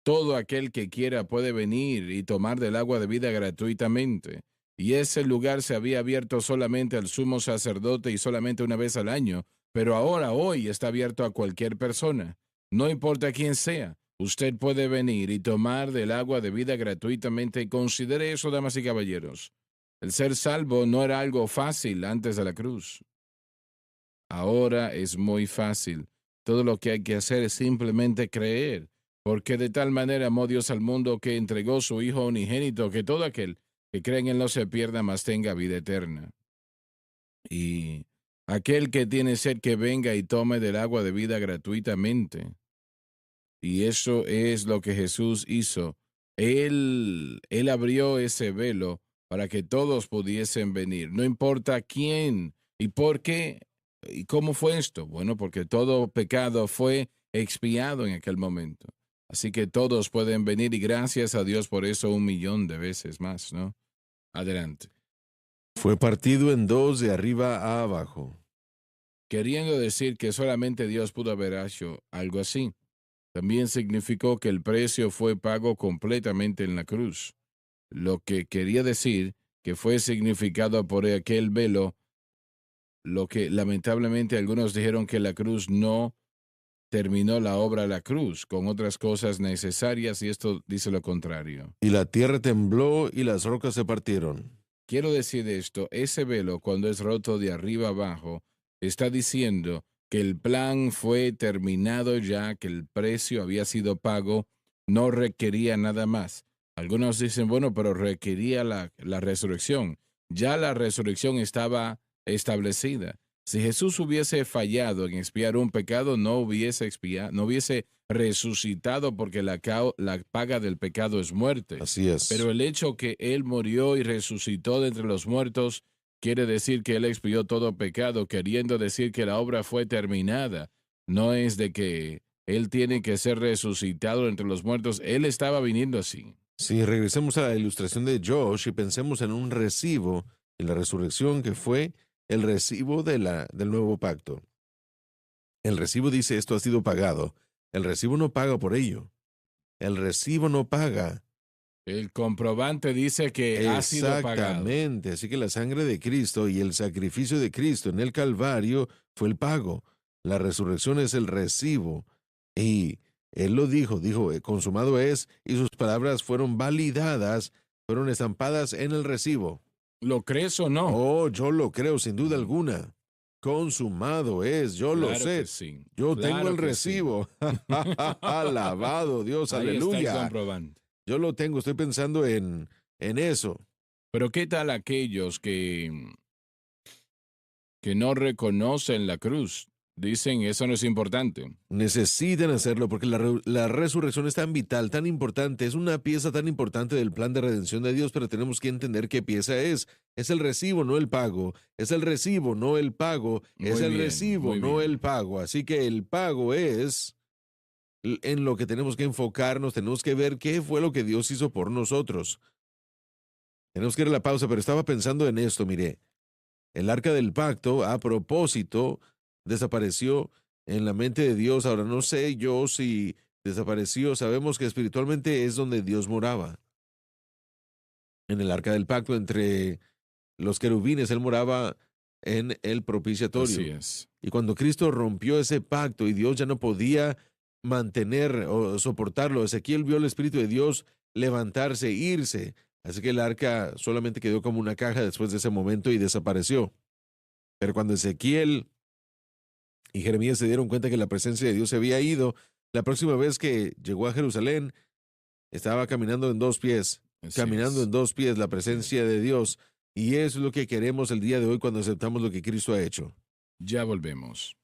todo aquel que quiera puede venir y tomar del agua de vida gratuitamente. Y ese lugar se había abierto solamente al sumo sacerdote y solamente una vez al año, pero ahora, hoy, está abierto a cualquier persona. No importa quién sea, Usted puede venir y tomar del agua de vida gratuitamente y considere eso, damas y caballeros. El ser salvo no era algo fácil antes de la cruz. Ahora es muy fácil. Todo lo que hay que hacer es simplemente creer, porque de tal manera amó Dios al mundo que entregó su Hijo unigénito, que todo aquel que cree en él no se pierda, mas tenga vida eterna. Y aquel que tiene sed que venga y tome del agua de vida gratuitamente. Y eso es lo que Jesús hizo. Él abrió ese velo para que todos pudiesen venir. No importa quién y por qué y cómo fue esto. Bueno, porque todo pecado fue expiado en aquel momento. Así que todos pueden venir y gracias a Dios por eso 1,000,000 de veces más, ¿no? Adelante. Fue partido en dos de arriba a abajo. Queriendo decir que solamente Dios pudo haber hecho algo así. También significó que el precio fue pago completamente en la cruz, lo que quería decir que fue significado por aquel velo, lo que lamentablemente algunos dijeron que la cruz no terminó la obra de la cruz con otras cosas necesarias y esto dice lo contrario. Y la tierra tembló y las rocas se partieron. Quiero decir esto, ese velo cuando es roto de arriba abajo está diciendo que el plan fue terminado ya, que el precio había sido pago, no requería nada más. Algunos dicen, bueno, pero requería la resurrección. Ya la resurrección estaba establecida. Si Jesús hubiese fallado en expiar un pecado, no hubiese expiado, no hubiese resucitado porque la paga del pecado es muerte. Así es. Pero el hecho que Él murió y resucitó de entre los muertos quiere decir que Él expió todo pecado, queriendo decir que la obra fue terminada. No es de que Él tiene que ser resucitado entre los muertos. Él estaba viniendo así. Si regresemos a la ilustración de Josh y pensemos en un recibo y la resurrección que fue el recibo del nuevo pacto. El recibo dice esto ha sido pagado. El recibo no paga por ello. El recibo no paga. El comprobante dice que ha sido pagado. Exactamente. Así que la sangre de Cristo y el sacrificio de Cristo en el Calvario fue el pago. La resurrección es el recibo. Y él lo dijo, consumado es, y sus palabras fueron validadas, fueron estampadas en el recibo. ¿Lo crees o no? Oh, yo lo creo, sin duda alguna. Consumado es, yo lo Claro sé. que sí. Yo Claro tengo el que sí. recibo. Alabado Dios, Ahí está el aleluya. comprobante. Yo lo tengo, estoy pensando en eso. Pero ¿qué tal aquellos que no reconocen la cruz? Dicen, eso no es importante. Necesitan hacerlo porque la resurrección es tan vital, tan importante, es una pieza tan importante del plan de redención de Dios, pero tenemos que entender qué pieza es. Es el recibo, no el pago. Es el recibo, no el pago. Es el recibo, no el pago. Así que el pago es en lo que tenemos que enfocarnos, tenemos que ver qué fue lo que Dios hizo por nosotros. Tenemos que ir a la pausa, pero estaba pensando en esto, mire. El arca del pacto, a propósito, desapareció en la mente de Dios. Ahora no sé yo si desapareció. Sabemos que espiritualmente es donde Dios moraba. En el arca del pacto, entre los querubines, Él moraba en el propiciatorio. Así es. Y cuando Cristo rompió ese pacto y Dios ya no podía mantener o soportarlo, Ezequiel vio al Espíritu de Dios levantarse, irse. Así que el arca solamente quedó como una caja después de ese momento y desapareció. Pero cuando Ezequiel y Jeremías se dieron cuenta que la presencia de Dios se había ido, la próxima vez que llegó a Jerusalén, estaba caminando en dos pies, la presencia de Dios. Y eso es lo que queremos el día de hoy cuando aceptamos lo que Cristo ha hecho. Ya volvemos.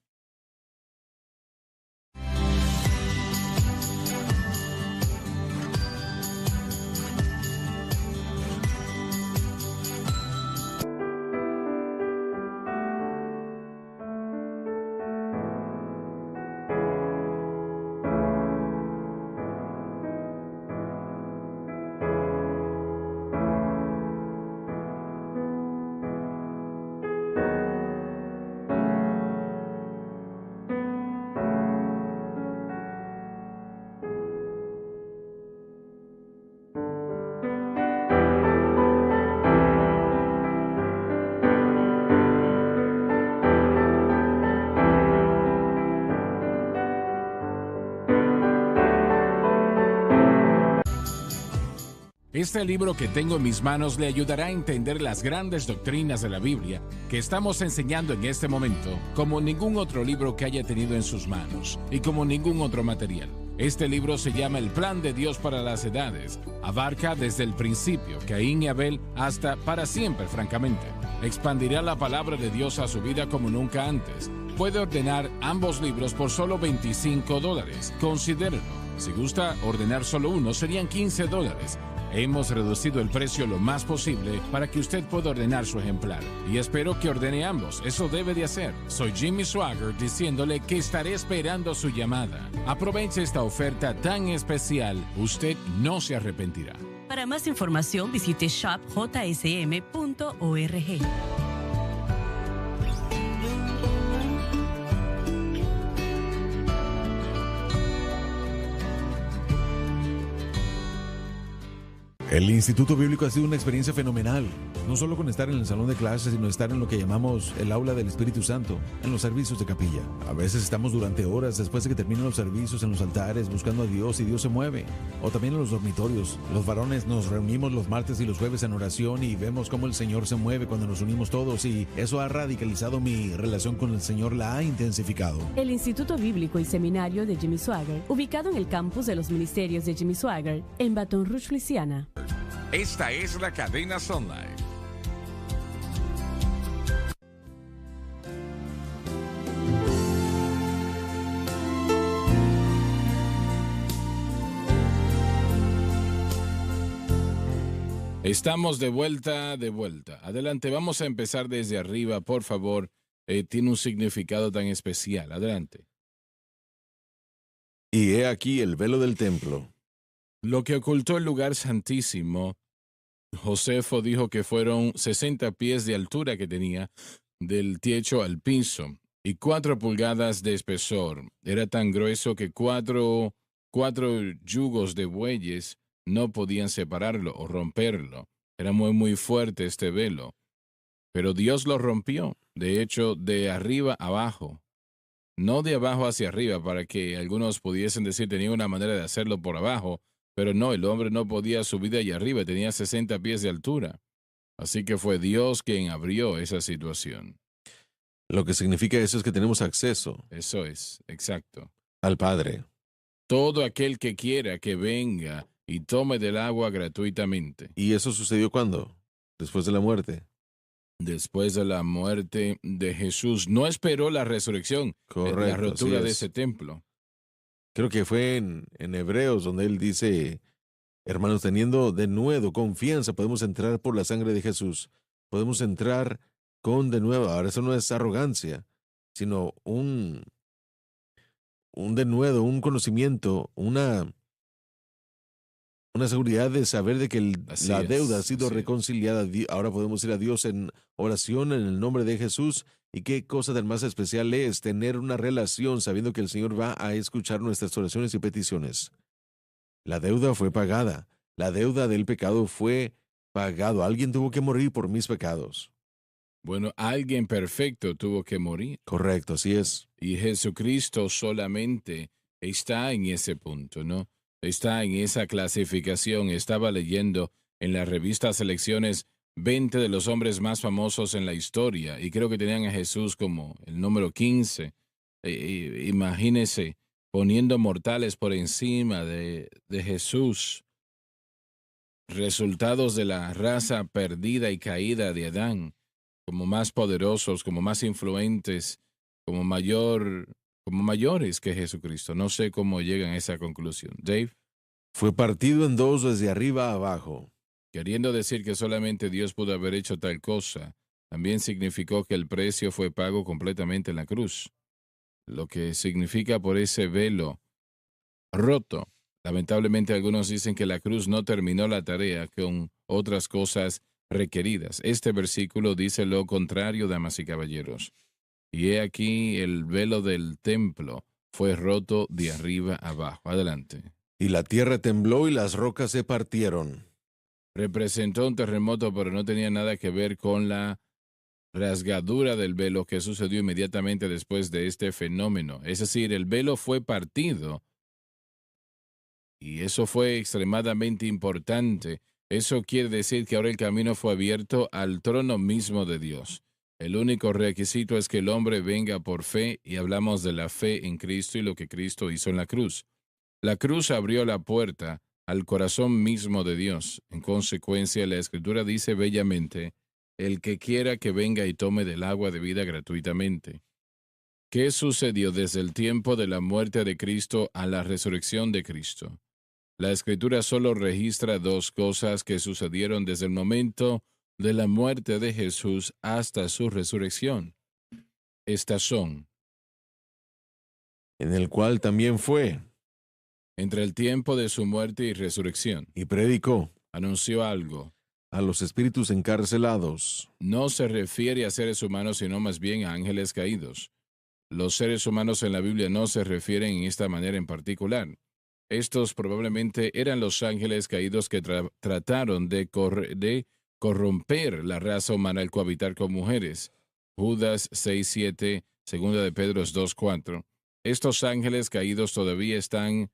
Este libro que tengo en mis manos le ayudará a entender las grandes doctrinas de la Biblia que estamos enseñando en este momento, como ningún otro libro que haya tenido en sus manos y como ningún otro material. Este libro se llama El Plan de Dios para las Edades. Abarca desde el principio, Caín y Abel, hasta para siempre, francamente. Expandirá la palabra de Dios a su vida como nunca antes. Puede ordenar ambos libros por solo $25. Considérelo. Si gusta ordenar solo uno, serían $15. Hemos reducido el precio lo más posible para que usted pueda ordenar su ejemplar. Y espero que ordene ambos. Eso debe de hacer. Soy Jimmy Swaggart diciéndole que estaré esperando su llamada. Aproveche esta oferta tan especial. Usted no se arrepentirá. Para más información, visite shopjsm.org. El Instituto Bíblico ha sido una experiencia fenomenal, no solo con estar en el salón de clases, sino estar en lo que llamamos el aula del Espíritu Santo, en los servicios de capilla. A veces estamos durante horas después de que terminan los servicios en los altares buscando a Dios y Dios se mueve. O también en los dormitorios. Los varones nos reunimos los martes y los jueves en oración y vemos cómo el Señor se mueve cuando nos unimos todos, y eso ha radicalizado mi relación con el Señor, la ha intensificado. El Instituto Bíblico y Seminario de Jimmy Swaggart, ubicado en el campus de los ministerios de Jimmy Swaggart, en Baton Rouge, Luisiana. Esta es la cadena Sunlight. Estamos de vuelta, de vuelta. Adelante, vamos a empezar desde arriba, por favor. Tiene un significado tan especial. Adelante. Y he aquí el velo del templo. Lo que ocultó el lugar santísimo, Josefo dijo que fueron 60 pies de altura que tenía del techo al piso y 4 pulgadas de espesor. Era tan grueso que cuatro yugos de bueyes no podían separarlo o romperlo. Era muy, muy fuerte este velo. Pero Dios lo rompió, de hecho, de arriba abajo. No de abajo hacia arriba, para que algunos pudiesen decir tenía una manera de hacerlo por abajo, pero no, el hombre no podía subir de allá arriba, tenía 60 pies de altura. Así que fue Dios quien abrió esa situación. Lo que significa eso es que tenemos acceso Eso es, exacto. al Padre. Todo aquel que quiera que venga y tome del agua gratuitamente. ¿Y eso sucedió cuándo? Después de la muerte. Después de la muerte de Jesús, no esperó la resurrección, Correcto, la rotura así de es. ese templo. Creo que fue en Hebreos donde él dice, hermanos, teniendo de nuevo confianza, podemos entrar por la sangre de Jesús. Podemos entrar con de nuevo. Ahora, eso no es arrogancia, sino un denuedo, un conocimiento, una seguridad de saber de que Así la es, deuda ha sido así es. reconciliada. Ahora podemos ir a Dios en oración en el nombre de Jesús. Y qué cosa tan más especial es tener una relación sabiendo que el Señor va a escuchar nuestras oraciones y peticiones. La deuda fue pagada. La deuda del pecado fue pagado. Alguien tuvo que morir por mis pecados. Bueno, alguien perfecto tuvo que morir. Correcto, así es. Y Jesucristo solamente está en ese punto, ¿no? Está en esa clasificación. Estaba leyendo en la revista Selecciones 20 de los hombres más famosos en la historia, y creo que tenían a Jesús como el número 15. Imagínese poniendo mortales por encima de Jesús. Resultados de la raza perdida y caída de Adán, como más poderosos, como más influentes, como mayores que Jesucristo. No sé cómo llegan a esa conclusión. Dave, Fue partido en dos desde arriba a abajo. queriendo decir que solamente Dios pudo haber hecho tal cosa, también significó que el precio fue pago completamente en la cruz, lo que significa por ese velo roto. Lamentablemente algunos dicen que la cruz no terminó la tarea con otras cosas requeridas. Este versículo dice lo contrario, damas y caballeros. Y he aquí el velo del templo fue roto de arriba abajo. Adelante. Y la tierra tembló y las rocas se partieron. Representó un terremoto, pero no tenía nada que ver con la rasgadura del velo que sucedió inmediatamente después de este fenómeno. Es decir, el velo fue partido. Y eso fue extremadamente importante Eso quiere decir que ahora el camino fue abierto al trono mismo de Dios. El único requisito es que el hombre venga por fe, y hablamos de la fe en Cristo y lo que Cristo hizo en la cruz. La cruz abrió la puerta al corazón mismo de Dios. En consecuencia, la Escritura dice bellamente, el que quiera que venga y tome del agua de vida gratuitamente. ¿Qué sucedió desde el tiempo de la muerte de Cristo a la resurrección de Cristo? La Escritura solo registra dos cosas que sucedieron desde el momento de la muerte de Jesús hasta su resurrección. Estas son: en el cual también fue, entre el tiempo de su muerte y resurrección, y predicó anunció algo. a los espíritus encarcelados. No se refiere a seres humanos, sino más bien a ángeles caídos. Los seres humanos en la Biblia no se refieren en esta manera en particular. Estos probablemente eran los ángeles caídos que trataron de corromper la raza humana al cohabitar con mujeres. Judas 6:7, segunda de Pedro 2:4. Estos ángeles caídos todavía están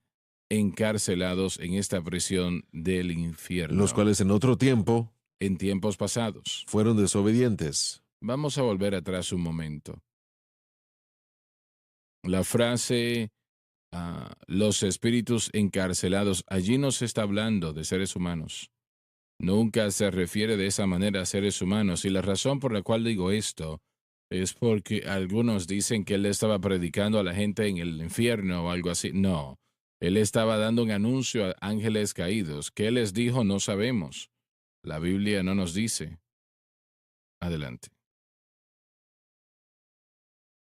encarcelados en esta prisión del infierno. Los cuales en otro tiempo En tiempos pasados. fueron desobedientes. Vamos a volver atrás un momento. La frase los espíritus encarcelados, allí no se está hablando de seres humanos. Nunca se refiere de esa manera a seres humanos, y la razón por la cual digo esto es porque algunos dicen que él estaba predicando a la gente en el infierno o algo así. No, él estaba dando un anuncio a ángeles caídos. ¿Qué les dijo? No sabemos. La Biblia no nos dice. Adelante.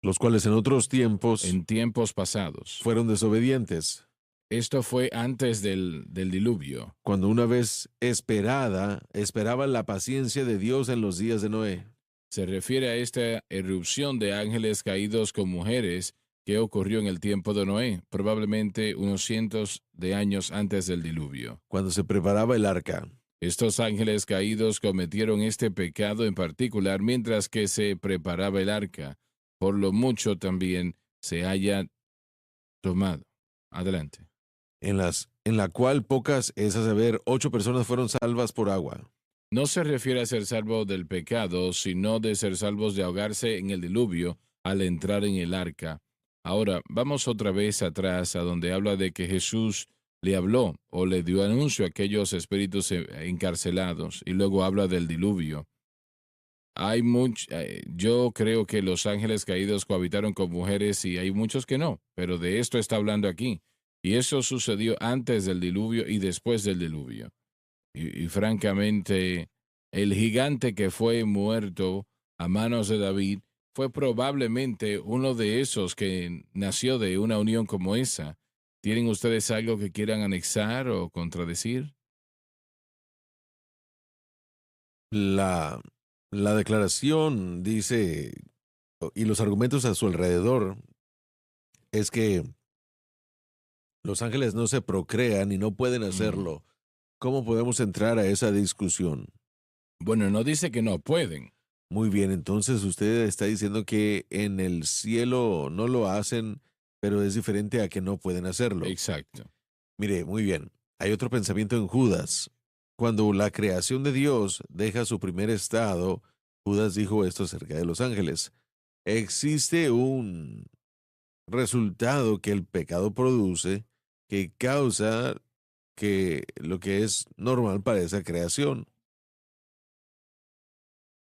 Los cuales en otros tiempos En tiempos pasados. fueron desobedientes, Esto fue antes del diluvio. cuando una vez esperaban la paciencia de Dios en los días de Noé. Se refiere a esta erupción de ángeles caídos con mujeres que ocurrió en el tiempo de Noé, probablemente unos cientos de años antes del diluvio. Cuando se preparaba el arca. Estos ángeles caídos cometieron este pecado en particular mientras que se preparaba el arca. Por lo mucho también se haya tomado. Adelante. En la cual pocas, es a saber, 8 personas fueron salvas por agua. No se refiere a ser salvo del pecado, sino de ser salvos de ahogarse en el diluvio al entrar en el arca. Ahora, vamos otra vez atrás a donde habla de que Jesús le habló o le dio anuncio a aquellos espíritus encarcelados, y luego habla del diluvio. Yo creo que los ángeles caídos cohabitaron con mujeres y hay muchos que no, pero de esto está hablando aquí. Y eso sucedió antes del diluvio y después del diluvio. Y francamente, el gigante que fue muerto a manos de David fue probablemente uno de esos que nació de una unión como esa. ¿Tienen ustedes algo que quieran anexar o contradecir? La declaración dice, y los argumentos a su alrededor, es que los ángeles no se procrean y no pueden hacerlo. ¿Cómo podemos entrar a esa discusión? Bueno, no dice que no pueden. Muy bien, entonces usted está diciendo que en el cielo no lo hacen, pero es diferente a que no pueden hacerlo. Exacto. Mire, muy bien. Hay otro pensamiento en Judas. Cuando la creación de Dios deja su primer estado, Judas dijo esto acerca de los ángeles. Existe un resultado que el pecado produce que causa que lo que es normal para esa creación.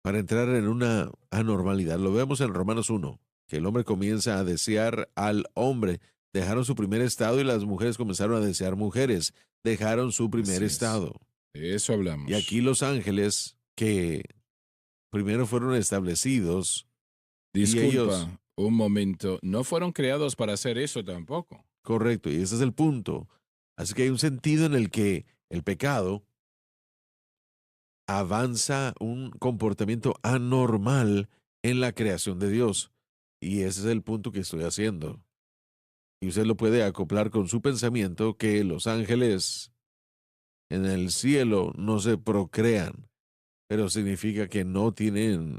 Para entrar en una anormalidad, lo vemos en Romanos 1, que el hombre comienza a desear al hombre. Dejaron su primer estado y las mujeres comenzaron a desear mujeres. Dejaron su primer Así es. estado. De eso hablamos. Y aquí los ángeles que primero fueron establecidos, Disculpa, ellos- un momento. No fueron creados para hacer eso tampoco. correcto, y ese es el punto. Así que hay un sentido en el que el pecado avanza un comportamiento anormal en la creación de Dios. Y ese es el punto que estoy haciendo. Y usted lo puede acoplar con su pensamiento que los ángeles en el cielo no se procrean, pero significa que no tienen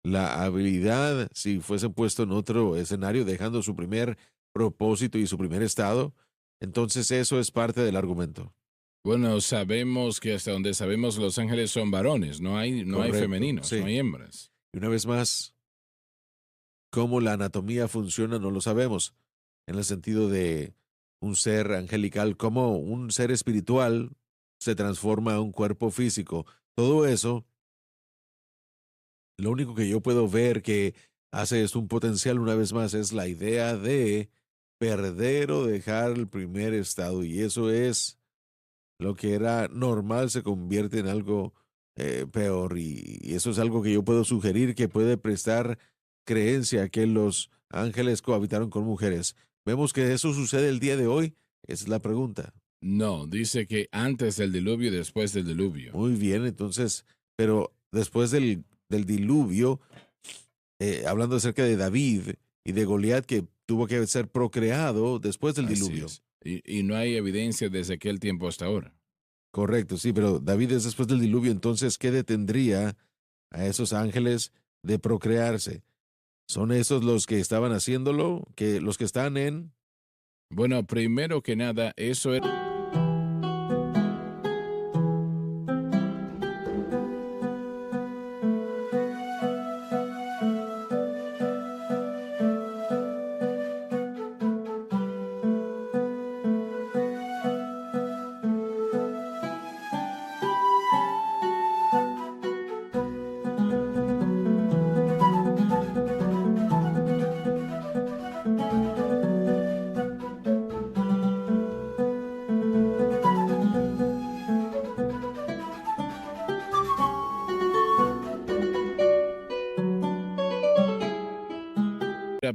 la habilidad, si fuesen puesto en otro escenario, dejando su primer propósito y su primer estado. Entonces eso es parte del argumento. Bueno, sabemos que hasta donde sabemos los ángeles son varones, no hay Correcto, femeninos, sí. no hay hembras. Y una vez más, cómo la anatomía funciona no lo sabemos, en el sentido de un ser angelical, cómo un ser espiritual se transforma a un cuerpo físico. Todo eso, lo único que yo puedo ver que hace esto un potencial una vez más es la idea de perder o dejar el primer estado. Y eso es lo que era normal se convierte en algo peor. Y eso es algo que yo puedo sugerir que puede prestar creencia a que los ángeles cohabitaron con mujeres. Vemos que eso sucede el día de hoy. Esa es la pregunta. No, dice que antes del diluvio y después del diluvio. Muy bien, entonces, pero después del diluvio, hablando acerca de David y de Goliat, que tuvo que ser procreado después del Así diluvio. es. Y no hay evidencia desde aquel tiempo hasta ahora. Correcto, sí, pero David es después del diluvio, entonces, ¿qué detendría a esos ángeles de procrearse? ¿Son esos los que estaban haciéndolo? ¿Que los que están en? Bueno, primero que nada, eso era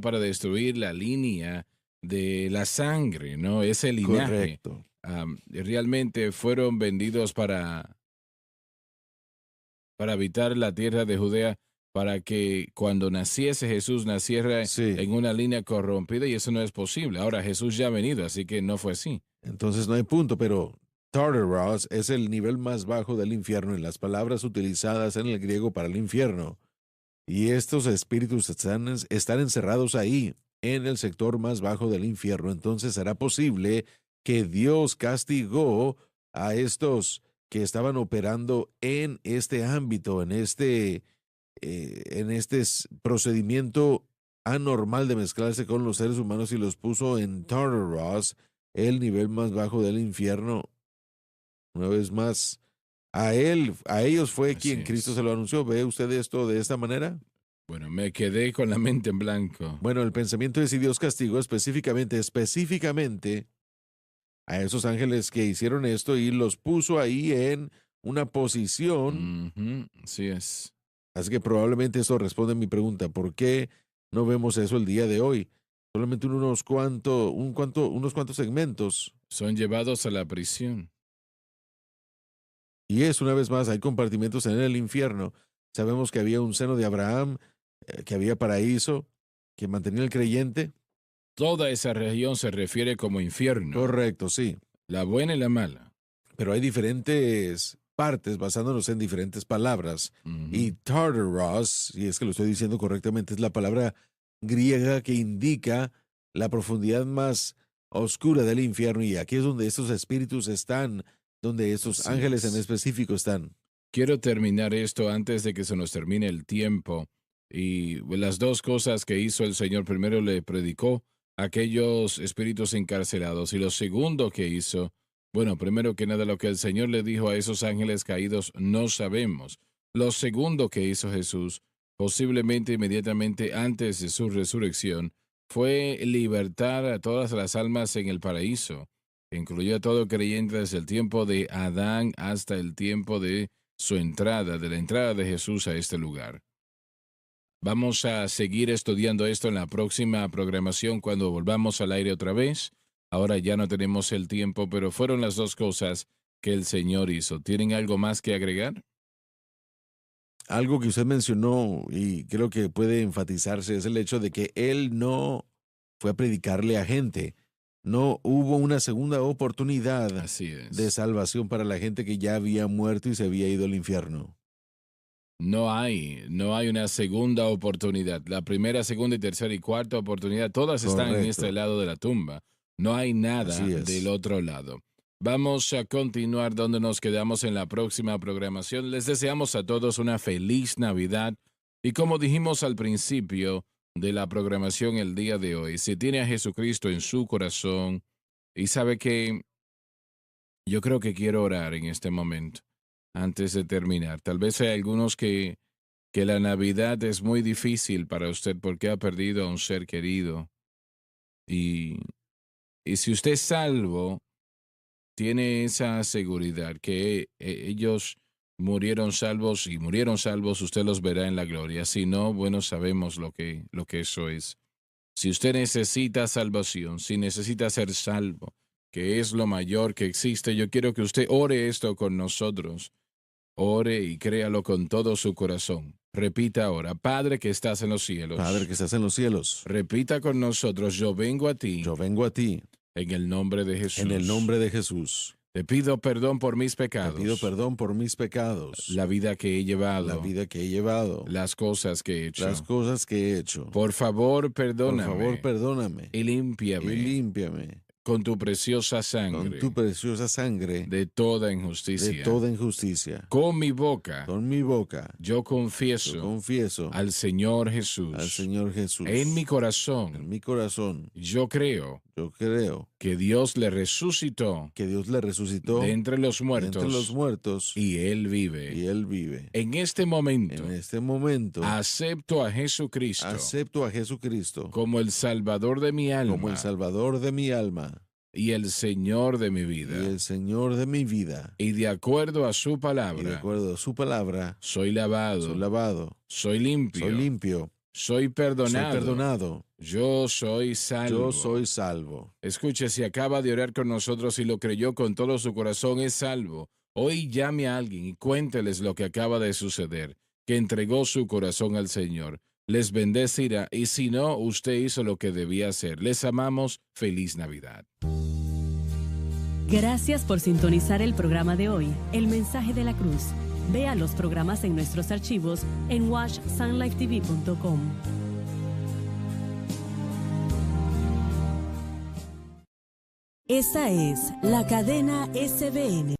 para destruir la línea de la sangre, ¿no? Ese linaje. Correcto. Realmente fueron vendidos para habitar la tierra de Judea, para que cuando naciese Jesús naciera Sí. en una línea corrompida, y eso no es posible. Ahora Jesús ya ha venido, así que no fue así. Entonces no hay punto, pero Tartarus es el nivel más bajo del infierno en las palabras utilizadas en el griego para el infierno. Y estos espíritus están encerrados ahí, en el sector más bajo del infierno. Entonces será posible que Dios castigó a estos que estaban operando en este ámbito, en este procedimiento anormal de mezclarse con los seres humanos y los puso en Tartarus, el nivel más bajo del infierno. Una vez más, a ellos fue Así quien Cristo es. se lo anunció. ¿Ve usted esto de esta manera? Bueno, me quedé con la mente en blanco. Bueno, el pensamiento es si Dios castigó específicamente a esos ángeles que hicieron esto y los puso ahí en una posición. Ujú, así es. Así que probablemente eso responde a mi pregunta. ¿Por qué no vemos eso el día de hoy? Solamente unos cuantos segmentos. Son llevados a la prisión. Y es, una vez más, hay compartimentos en el infierno. Sabemos que había un seno de Abraham, que había paraíso, que mantenía el creyente. Toda esa región se refiere como infierno. Correcto, sí. La buena y la mala. Pero hay diferentes partes basándonos en diferentes palabras. Ujú. Y Tartarus, si es que lo estoy diciendo correctamente, es la palabra griega que indica la profundidad más oscura del infierno. Y aquí es donde estos espíritus están, donde estos Así ángeles en es. específico están. Quiero terminar esto antes de que se nos termine el tiempo. Y las dos cosas que hizo el Señor, primero le predicó a aquellos espíritus encarcelados, y lo segundo que hizo, bueno, primero que nada lo que el Señor le dijo a esos ángeles caídos no sabemos. Lo segundo que hizo Jesús, posiblemente inmediatamente antes de su resurrección, fue libertar a todas las almas en el paraíso. Incluyó a todo creyente desde el tiempo de Adán hasta el tiempo de su entrada, de la entrada de Jesús a este lugar. Vamos a seguir estudiando esto en la próxima programación cuando volvamos al aire otra vez. Ahora ya no tenemos el tiempo, pero fueron las dos cosas que el Señor hizo. ¿Tienen algo más que agregar? Algo que usted mencionó y creo que puede enfatizarse es el hecho de que él no fue a predicarle a gente. No hubo una segunda oportunidad Así de es. salvación para la gente que ya había muerto y se había ido al infierno. No hay una segunda oportunidad. La primera, segunda y tercera y cuarta oportunidad, todas están en este Correcto. lado de la tumba. No hay nada Así es. del otro lado. Vamos a continuar donde nos quedamos en la próxima programación. Les deseamos a todos una feliz Navidad y como dijimos al principio de la programación el día de hoy, si tiene a Jesucristo en su corazón y sabe que yo creo que quiero orar en este momento antes de terminar. Tal vez hay algunos que la Navidad es muy difícil para usted porque ha perdido a un ser querido y si usted es salvo, tiene esa seguridad que ellos murieron salvos y murieron salvos, usted los verá en la gloria. Si no, bueno, sabemos lo que eso es. Si usted necesita salvación, si necesita ser salvo, que es lo mayor que existe, yo quiero que usted ore esto con nosotros. Ore y créalo con todo su corazón. Repita ahora, Padre que estás en los cielos. Padre que estás en los cielos. Repita con nosotros, yo vengo a ti. Yo vengo a ti. En el nombre de Jesús. En el nombre de Jesús. Te pido perdón por mis pecados. Te pido perdón por mis pecados. La vida que he llevado. La vida que he llevado. Las cosas que he hecho. Las cosas que he hecho. Por favor, perdóname. Por favor, perdóname. Y límpiame. Y límpiame. Con tu preciosa sangre. Con tu preciosa sangre. De toda injusticia. De toda injusticia. Con mi boca. Con mi boca. Yo confieso. Yo confieso. Al Señor Jesús. Al Señor Jesús. En mi corazón. En mi corazón. Yo creo. Yo creo. Que Dios le resucitó. Que Dios le resucitó. De entre los muertos. De entre los muertos. Y Él vive. Y Él vive. En este momento. En este momento. Acepto a Jesucristo. Acepto a Jesucristo. Como el Salvador de mi alma. Como el Salvador de mi alma. Y el Señor de mi vida. Y el Señor de mi vida. Y de acuerdo a su palabra. Y de acuerdo a su palabra. Soy lavado. Soy lavado. Soy limpio. Soy limpio. Soy perdonado. Soy perdonado. Yo soy salvo. Yo soy salvo. Escuche, si acaba de orar con nosotros y lo creyó con todo su corazón, es salvo. Hoy llame a alguien y cuénteles lo que acaba de suceder, que entregó su corazón al Señor. Les bendecirá y si no, usted hizo lo que debía hacer. Les amamos. Feliz Navidad. Gracias por sintonizar el programa de hoy, El Mensaje de la Cruz. Vea los programas en nuestros archivos en watchsunlifetv.com. Esta es la cadena SBN.